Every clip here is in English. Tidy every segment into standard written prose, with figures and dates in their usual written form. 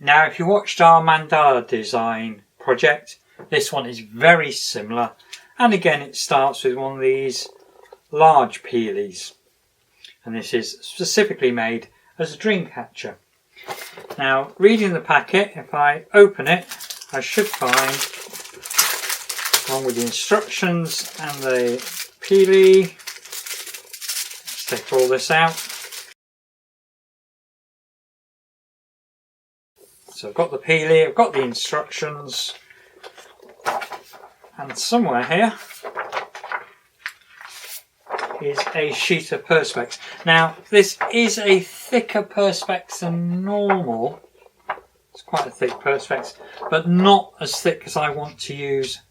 Now if you watched our mandala design project, this one is very similar, and again it starts with one of these large peelies, and this is specifically made as a dream catcher. Now reading the packet, if I open it, I should find, along with the instructions and the peelie, let's take all this out. So I've got the peelie, I've got the instructions, and somewhere here is a sheet of Perspex. Now this is a thicker Perspex than normal. It's quite a thick Perspex, but not as thick as I want to use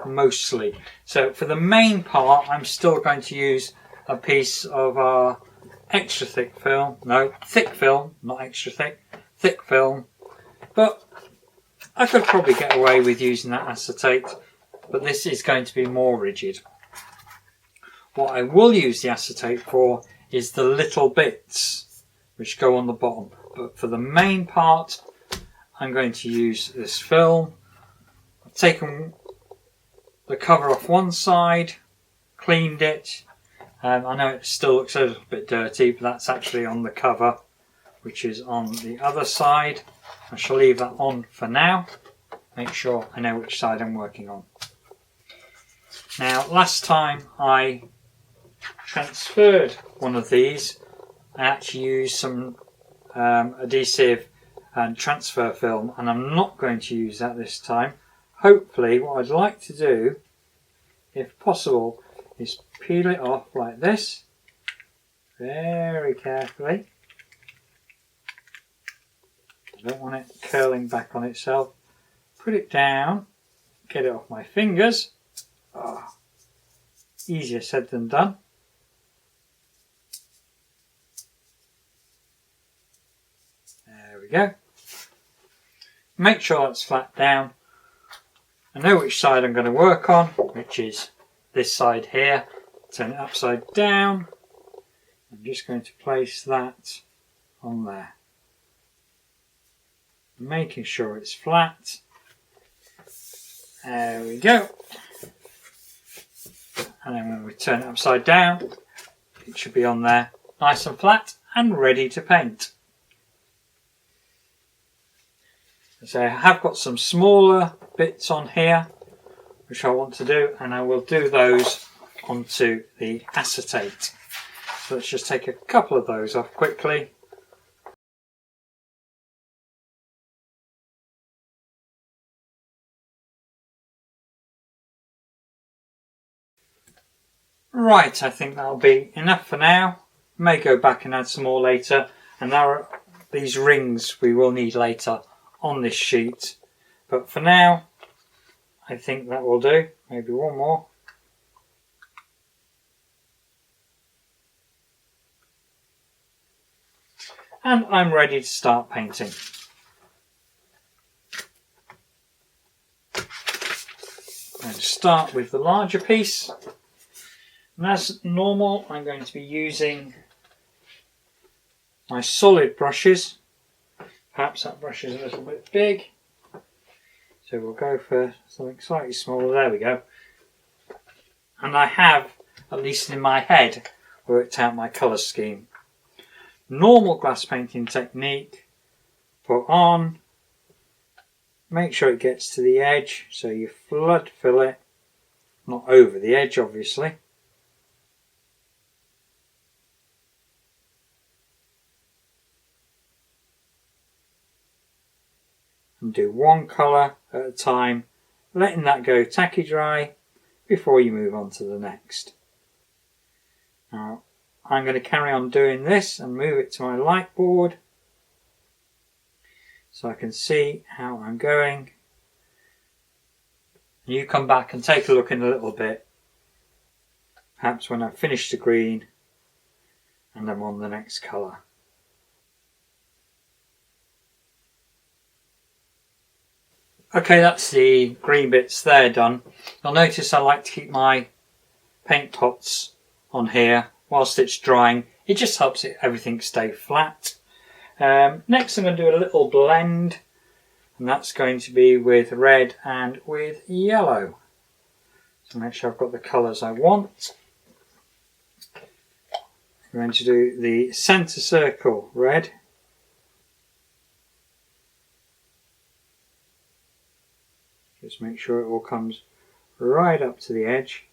mostly. So for the main part I'm still going to use a piece of our extra thick film, no, thick film, not extra thick, thick film. But I could probably get away with using that acetate, but this is going to be more rigid. What I will use the acetate for is the little bits which go on the bottom. But for the main part, I'm going to use this film. I've taken the cover off one side, cleaned it. I know it still looks a little bit dirty, but that's actually on the cover, which is on the other side. I shall leave that on for now. Make sure I know which side I'm working on. Now, last time I transferred one of these, I actually used some adhesive and transfer film, and I'm not going to use that this time. Hopefully, what I'd like to do, if possible, is peel it off like this, very carefully. I don't want it curling back on itself. Put it down, get it off my fingers. Oh, easier said than done. There we go. Make sure it's flat down. I know which side I'm going to work on, which is this side here. Turn it upside down. I'm just going to place that on there. Making sure it's flat. There we go. And then when we turn it upside down, it should be on there nice and flat and ready to paint. So I have got some smaller bits on here which I want to do, and I will do those onto the acetate. So let's just take a couple of those off quickly. Right, I think that'll be enough for now. May go back and add some more later, and there are these rings we will need later on this sheet, but for now I think that will do. Maybe one more. And I'm ready to start painting. I'm going to start with the larger piece. And as normal, I'm going to be using my solid brushes. Perhaps that brush is a little bit big, so we'll go for something slightly smaller. There we go. And I have, at least in my head, worked out my colour scheme. Normal glass painting technique, put on, make sure it gets to the edge, so you flood fill it, not over the edge obviously. And do one colour at a time, letting that go tacky dry before you move on to the next. Now I'm going to carry on doing this and move it to my light board so I can see how I'm going. You come back and take a look in a little bit, perhaps when I've finished the green and I'm on the next colour. Okay, that's the green bits there done. You'll notice I like to keep my paint pots on here whilst it's drying. It just helps everything stay flat. Next I'm going to do a little blend and that's going to be with red and with yellow. So make sure I've got the colours I want. I'm going to do the centre circle red. Just make sure it all comes right up to the edge.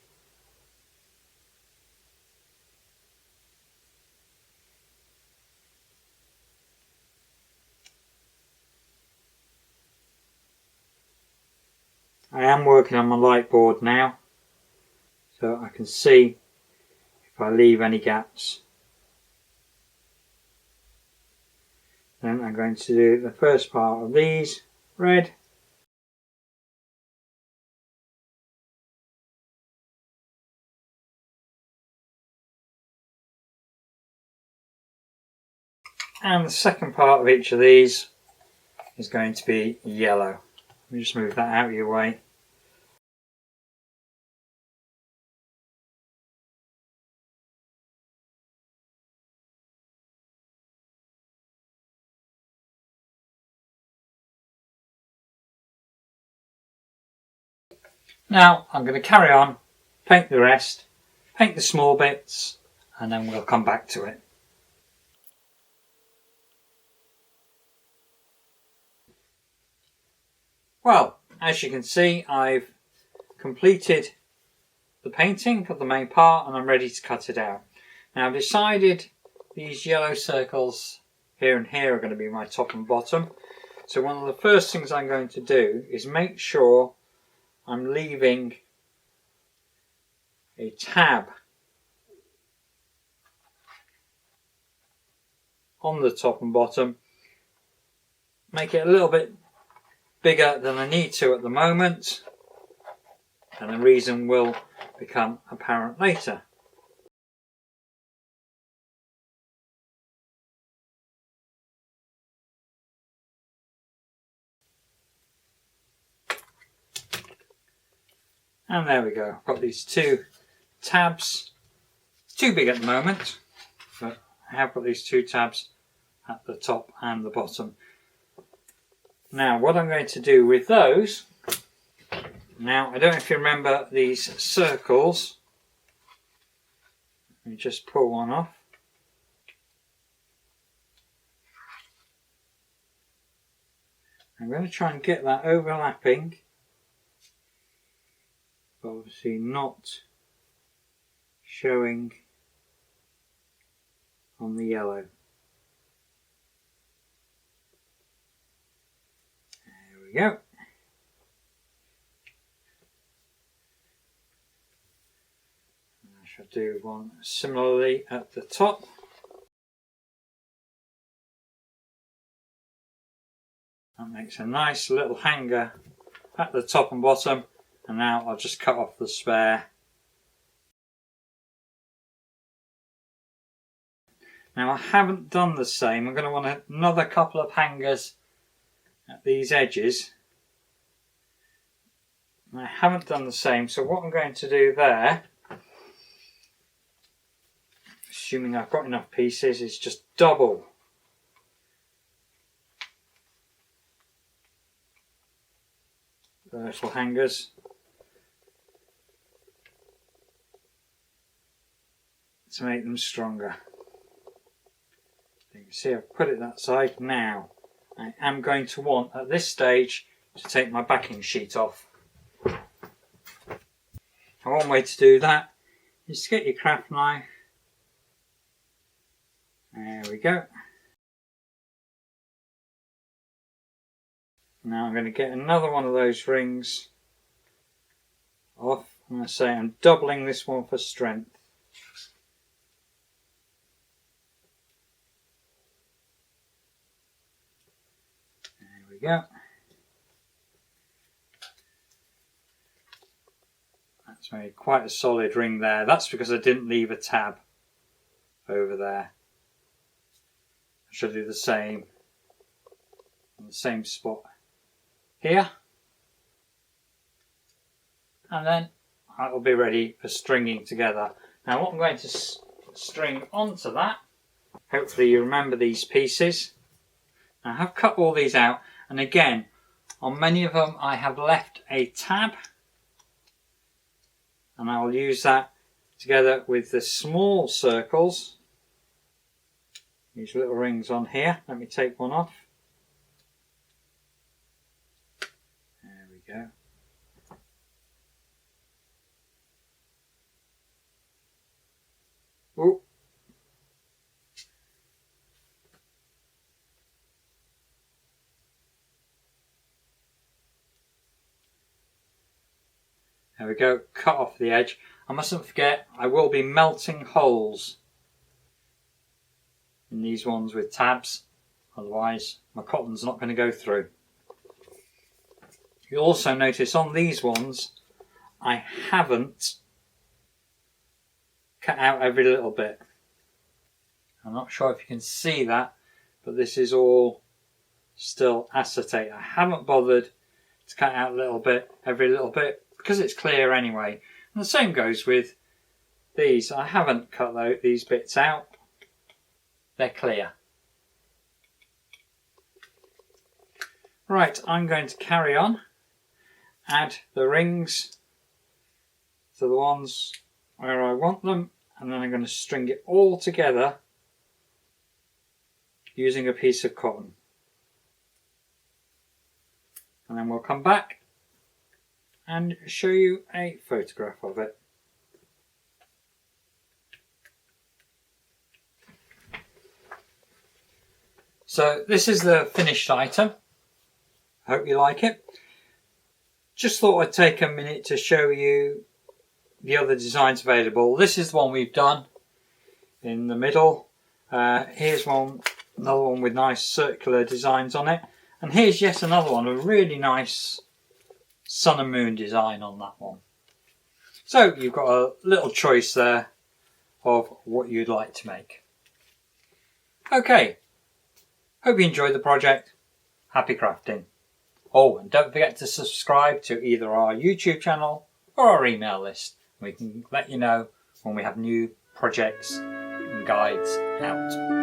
I am working on my light board now, so I can see if I leave any gaps. Then I'm going to do the first part of these red. And the second part of each of these is going to be yellow. Let me just move that out of your way. Now I'm going to carry on, paint the rest, paint the small bits, and then we'll come back to it. Well, as you can see, I've completed the painting of the main part and I'm ready to cut it out. Now I've decided these yellow circles here and here are going to be my top and bottom. So one of the first things I'm going to do is make sure I'm leaving a tab on the top and bottom. Make it a little bit bigger than I need to at the moment, and the reason will become apparent later. And there we go. I've got these two tabs. It's too big at the moment, but I have got these two tabs at the top and the bottom. Now what I'm going to do with those, now I don't know if you remember these circles. Let me just pull one off. I'm going to try and get that overlapping, but obviously not showing on the yellow. There we go. I shall do one similarly at the top. That makes a nice little hanger at the top and bottom, and now I'll just cut off the spare. Now I haven't done the same. I'm going to want another couple of hangers at these edges. I haven't done the same, so what I'm going to do there, assuming I've got enough pieces, is just double the little hangers to make them stronger. You can see I've put it that side. Now I am going to want at this stage to take my backing sheet off. And one way to do that is to get your craft knife. There we go. Now I'm going to get another one of those rings off. I'm going to say I'm doubling this one for strength. There we go. That's made quite a solid ring there. That's because I didn't leave a tab over there. I shall do the same on the same spot here, and then that will be ready for stringing together. Now what I'm going to string onto that, hopefully you remember these pieces. Now I have cut all these out, and again On many of them I have left a tab, and I will use that together with the small circles, these little rings on here. Let me take one off. There we go. Ooh. There we go, cut off the edge. I mustn't forget I will be melting holes in these ones with tabs, otherwise my cotton's not going to go through. You'll also notice on these ones I haven't cut out every little bit. I'm not sure if you can see that, but this is all still acetate. I haven't bothered to cut out every little bit, because it's clear anyway. And the same goes with these. I haven't cut these bits out. They're clear. Right, I'm going to carry on. Add the rings to the ones where I want them, and then I'm going to string it all together using a piece of cotton. And then we'll come back and show you a photograph of it. So this is the finished item. I hope you like it. Just thought I'd take a minute to show you the other designs available. This is the one we've done in the middle. Here's another one with nice circular designs on it. And here's yet another one, a really nice sun and moon design on that one. So you've got a little choice there of what you'd like to make. Okay, hope you enjoyed the project. Happy crafting. Oh, and don't forget to subscribe to either our YouTube channel or our email list. We can let you know when we have new projects and guides out.